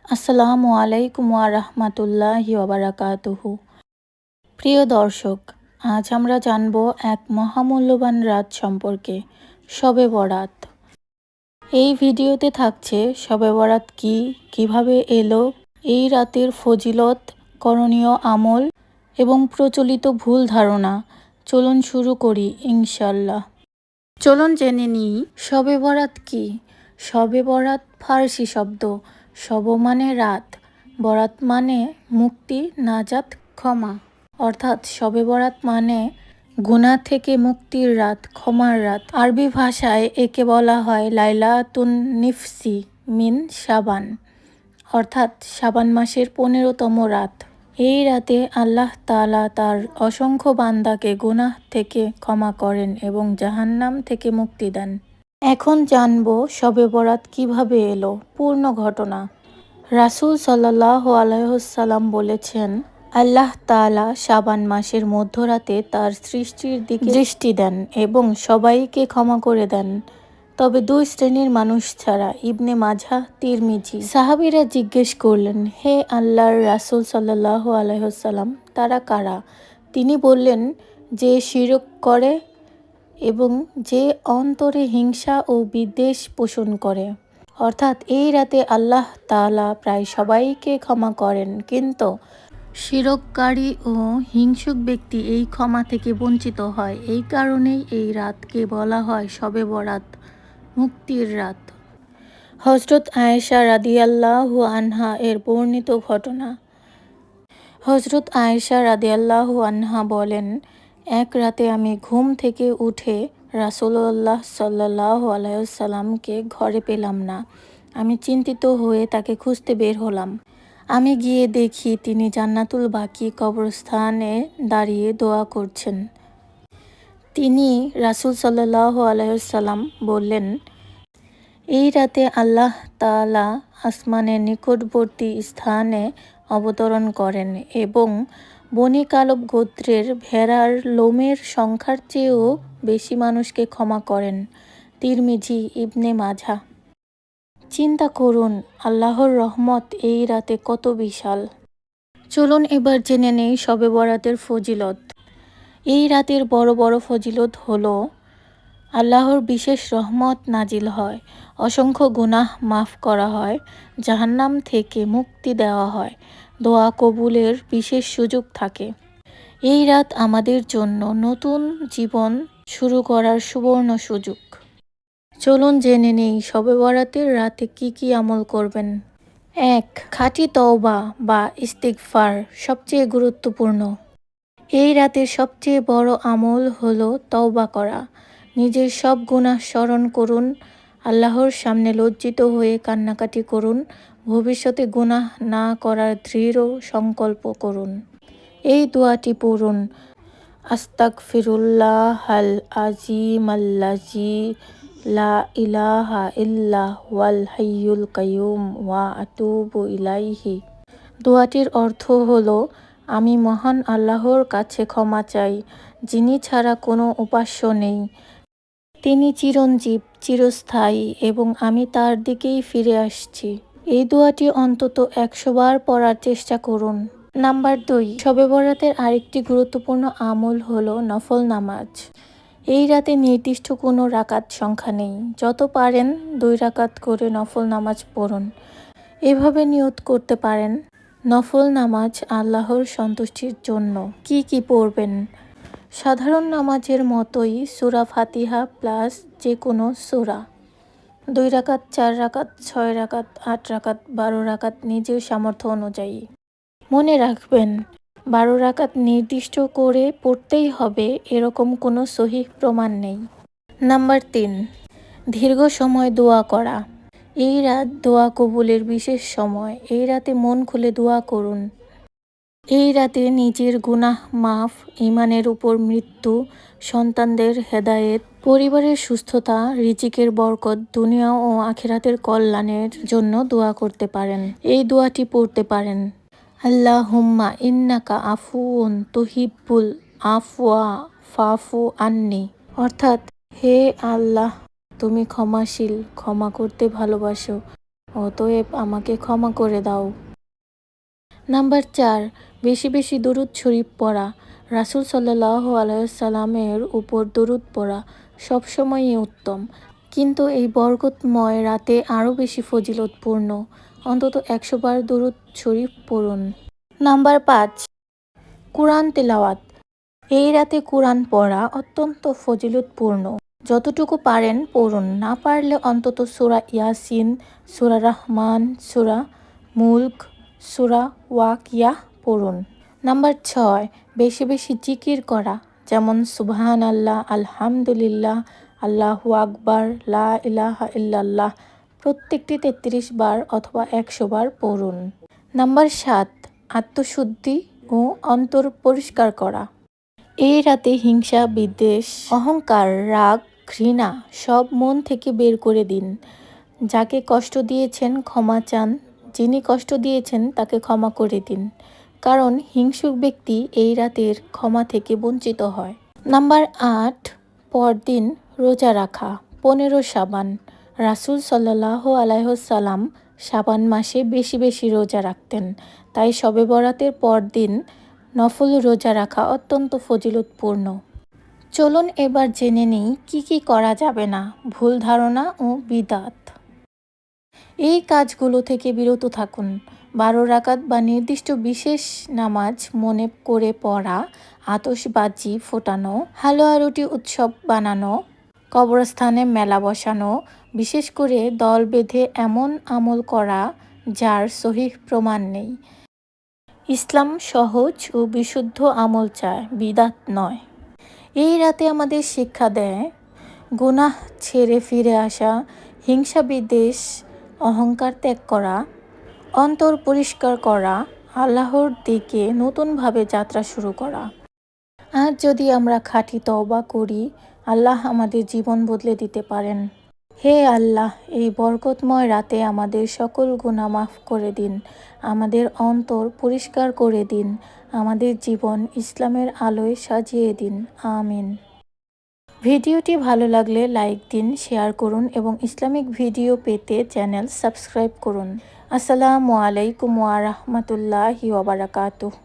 আসসালামু আলাইকুম ওয়া রাহমাতুল্লাহি ওয়া বারাকাতুহু। প্রিয় দর্শক, আজ আমরা জানব এক মহামূল্যবান রাত সম্পর্কে, শবে বরাত। এই ভিডিওতে থাকছে শবে বরাত কি, কিভাবে এলো, এই রাতের ফজিলত, করণীয় আমল এবং প্রচলিত ভুল ধারণা। চলুন শুরু করি ইনশাল্লাহ। চলুন জেনে নিই শবে বরাত কি। শবে বরাত ফার্সি শব্দ। শব মানে রাত, বরাত মানে মুক্তি, নাজাত, ক্ষমা। অর্থাৎ শবে বরাত মানে গুনাহ থেকে মুক্তির রাত, ক্ষমার রাত। আরবি ভাষায় একে বলা হয় লাইলাতুন নিফসি মিন শাবান, অর্থাৎ শাবান মাসের 15তম রাত। এই রাতে আল্লাহ তাআলা তার অসংখ্য বান্দাকে গুনাহ থেকে ক্ষমা করেন এবং জাহান্নাম থেকে মুক্তি দেন। এখন জানব শবে বরাত কিভাবে এলো, পূর্ণ ঘটনা। রাসূল সাল্লাল্লাহু আলাইহি ওয়াসাল্লাম বলেছেন, আল্লাহ তাআলা শাবান মাসের মধ্যরাতে তার সৃষ্টির দিকে দৃষ্টি দেন এবং সবাইকে ক্ষমা করে দেন, তবে দুই শ্রেণীর মানুষ ছাড়া। ইবনে মাজাহ, তিরমিজি। সাহাবীরা জিজ্ঞেস করলেন, হে আল্লাহর রাসূল সাল্লাল্লাহু আলাইহি ওয়াসাল্লাম, তারা কারা? তিনি বললেন, যে শিরক করে এবং যে অন্তরে হিংসা ও বিদ্বেষ পোষণ করে। অর্থাৎ এই রাতে আল্লাহ তাআলা প্রায় সবাইকে ক্ষমা করেন, কিন্তু শিরককারী ও হিংসুক ব্যক্তি এই ক্ষমা থেকে বঞ্চিত হয়। এই কারণেই এই রাতকে বলা হয় শবে বরাত, মুক্তির রাত। হযরত আয়েশা রাদিয়াল্লাহু আনহা এর বর্ণিত ঘটনা। হযরত আয়েশা রাদিয়াল্লাহু আনহা বলেন, এক রাতে আমি ঘুম থেকে উঠে রাসূলুল্লাহ সাল্লাল্লাহু আলাইহি ওয়াসাল্লামকে ঘরে পেলাম না। আমি চিন্তিত হয়ে তাকে খুঁজতে বের হলাম। আমি গিয়ে দেখি তিনি জান্নাতুল বাকি কবরস্থানে দাঁড়িয়ে দোয়া করছেন। তিনি রাসূল সাল্লাল্লাহু আলাইহি ওয়াসাল্লাম বললেন, এই রাতে আল্লাহ তাআলা আসমানের নিকটবর্তী স্থানে অবতরণ করেন এবং বনী কালব গোত্রের ভেড়ার লোমের সংখ্যার চেয়েও বেশি মানুষকে ক্ষমা করেন। তিরমিজি, ইবনে মাজাহ। চিন্তা করুন, আল্লাহর রহমত এই রাতে কত বিশাল। চলুন এবার জেনে নেই শবে বরাতের ফজিলত। এই রাতের বড় বড় ফজিলত হলো, আল্লাহর বিশেষ রহমত নাজিল হয়, অসংখ্য গুনাহ মাফ করা হয়, জাহান্নাম থেকে মুক্তি দেওয়া হয়, দোয়া কবুলের বিশেষ সুযোগ থাকে। এই রাত আমাদের জন্য নতুন জীবন শুরু করার সুবর্ণ সুযোগ। চলুন জেনে নেই শবে বরাতের রাতে কি কি আমল করবেন। ১. খাঁটি তওবা বা ইস্তিগফার সবচেয়ে গুরুত্বপূর্ণ। এই রাতের সবচেয়ে বড় আমল হলো তওবা করা। নিজের সব গুনাহ স্মরণ করুন, আল্লাহর সামনে লজ্জিত হয়ে কান্নাকাটি করুন, ভবিষ্যতে গুনাহ না করার দৃঢ় সংকল্প করুন। এই দোয়াটি পড়ুন, আস্তাগফিরুল্লাহাল আযীমাল্লাযী লা ইলাহা ইল্লা হুয়াল হাইয়ুল কাইয়্যুম ওয়া আতুবু ইলাইহি। দোয়াটির অর্থ হলো, আমি মহান আল্লাহর কাছে ক্ষমা চাই, যিনি ছাড়া কোনো উপাস্য নেই। তিনি চিরঞ্জীব, চিরস্থায়ী এবং আমি তার দিকেই ফিরে আসছি। এই দোয়াটি অন্তত 100 বার পড়ার চেষ্টা করুন। নাম্বার 2, শবে বরাতের আরেকটি গুরুত্বপূর্ণ আমল হলো নফল নামাজ। এই রাতে নির্দিষ্ট কোনো রাকাত সংখ্যা নেই, যত পারেন 2 রাকাত করে নফল নামাজ পড়ুন। এভাবে নিয়ত করতে পারেন, নফল নামাজ আল্লাহর সন্তুষ্টির জন্য। কি কি পড়বেন? সাধারণ নামাজের মতোই সূরা ফাতিহা প্লাস যে কোনো সূরা। 2 রাকাত, 4 রাকাত, 6 রাকাত, 8 রাকাত, 12 রাকাত নিজের সামর্থ্য অনুযায়ী। মনে রাখবেন, 12 রাকাত নির্দিষ্ট করে পড়তেই হবে এরকম কোনো সহিহ প্রমাণ নেই। নাম্বার 3, দীর্ঘ সময় দোয়া করা। এই রাত দোয়া কবুলের বিশেষ সময়। এই রাতে মন খুলে দোয়া করুন। এই রাতে নিজের গুনাহ মাফ, ঈমানের উপর মৃত্যু, সন্তানদের হেদায়েত, পরিবারের সুস্থতা, রিজিকের বরকত, দুনিয়া ও আখিরাতের কল্যাণের জন্য দোয়া করতে পারেন। এই দোয়াটি পড়তে পারেন, আল্লাহুম্মা ইন্নাকা আফুউন তুহিব্বুল আফওয়া ফাফু আন্নি। অর্থাৎ, হে আল্লাহ, তুমি ক্ষমাশীল, ক্ষমা করতে ভালোবাসো, অতএব আমাকে ক্ষমা করে দাও। নাম্বার 4, বেশি বেশি দরুদ শরীফ পড়া। রাসূল সাল্লাল্লাহু আলাইহি সাল্লামের উপর দরুদ পড়া সবসময়ই উত্তম, কিন্তু এই বরকতময় রাতে আরও বেশি ফজিলতপূর্ণ। অন্তত 100 বার দরুদ শরীফ পড়ুন। নাম্বার 5, কুরআন তেলাওয়াত। এই রাতে কুরআন পড়া অত্যন্ত ফজিলতপূর্ণ। যতটুকু পারেন পড়ুন, না পারলে অন্তত সূরা ইয়াসিন, সূরা রহমান, সূরা মুলক, সূরা ওয়াকিয়া পড়ুন। নাম্বার 6, বেশি বেশি জিকির করা, যেমন সুবহানাল্লাহ, আলহামদুলিল্লাহ, আল্লাহু আকবার, লা ইলাহা ইল্লাল্লাহ প্রত্যেকটি 33 বার অথবা 100 বার পড়ুন। নাম্বার 7, আত্মশুদ্ধি ও অন্তর পরিষ্কার করা। এই রাতে হিংসা, বিদ্বেষ, অহংকার, রাগ, ঘৃণা সব মন থেকে বের করে দিন। যাকে কষ্ট দিয়েছেন ক্ষমা চান, যিনি কষ্ট দিয়েছেন তাকে ক্ষমা করে দিন, কারণ হিংসুক ব্যক্তি এই রাতের ক্ষমা থেকে বঞ্চিত হয়। নাম্বার 8, পরদিন রোজা রাখা। 15 শাবান। রাসূল সাল্লাল্লাহু আলাইহি সাল্লাম শাবান মাসে বেশি বেশি রোজা রাখতেন, তাই শবে বরাতের পরদিন নফল রোজা রাখা অত্যন্ত ফজিলতপূর্ণ। চলুন এবার জেনে নিই কি কি করা যাবে না। ভুল ধারণা ও বিদাত। এই কাজগুলো থেকে বিরত থাকুন। 12 রাকাত বা নির্দিষ্ট বিশেষ নামাজ মনে করে পড়া, আতশবাজি ফোটানো, হালুয়া রুটি উৎসব বানানো, কবরস্থানে মেলা বসানো, বিশেষ করে দল বেঁধে এমন আমল করা যার সহিহ প্রমাণ নেই। ইসলাম সহজ ও বিশুদ্ধ আমল চায়, বিদাত নয়। এই রাতে আমাদের শিক্ষা দেয় গুনাহ ছেড়ে ফিরে আসা, হিংসা বিদ্বেষ অহংকার ত্যাগ করা, অন্তর পরিষ্কার করা, আল্লাহর দিকে নতুনভাবে যাত্রা শুরু করা। আজ যদি আমরা খাঁটি তওবা করি, আল্লাহ আমাদের জীবন বদলে দিতে পারেন। হে আল্লাহ, এই বরকতময় রাতে আমাদের সকল গুনাহ মাফ করে দিন, আমাদের অন্তর পরিষ্কার করে দিন, আমাদের জীবন ইসলামের আলোয় সাজিয়ে দিন। আমিন। ভিডিওটি ভালো লাগলে লাইক দিন, শেয়ার করুন এবং ইসলামিক ভিডিও পেতে চ্যানেল সাবস্ক্রাইব করুন। আসসালামু আলাইকুম ওয়া রাহমাতুল্লাহি ওয়া বারাকাতুহু।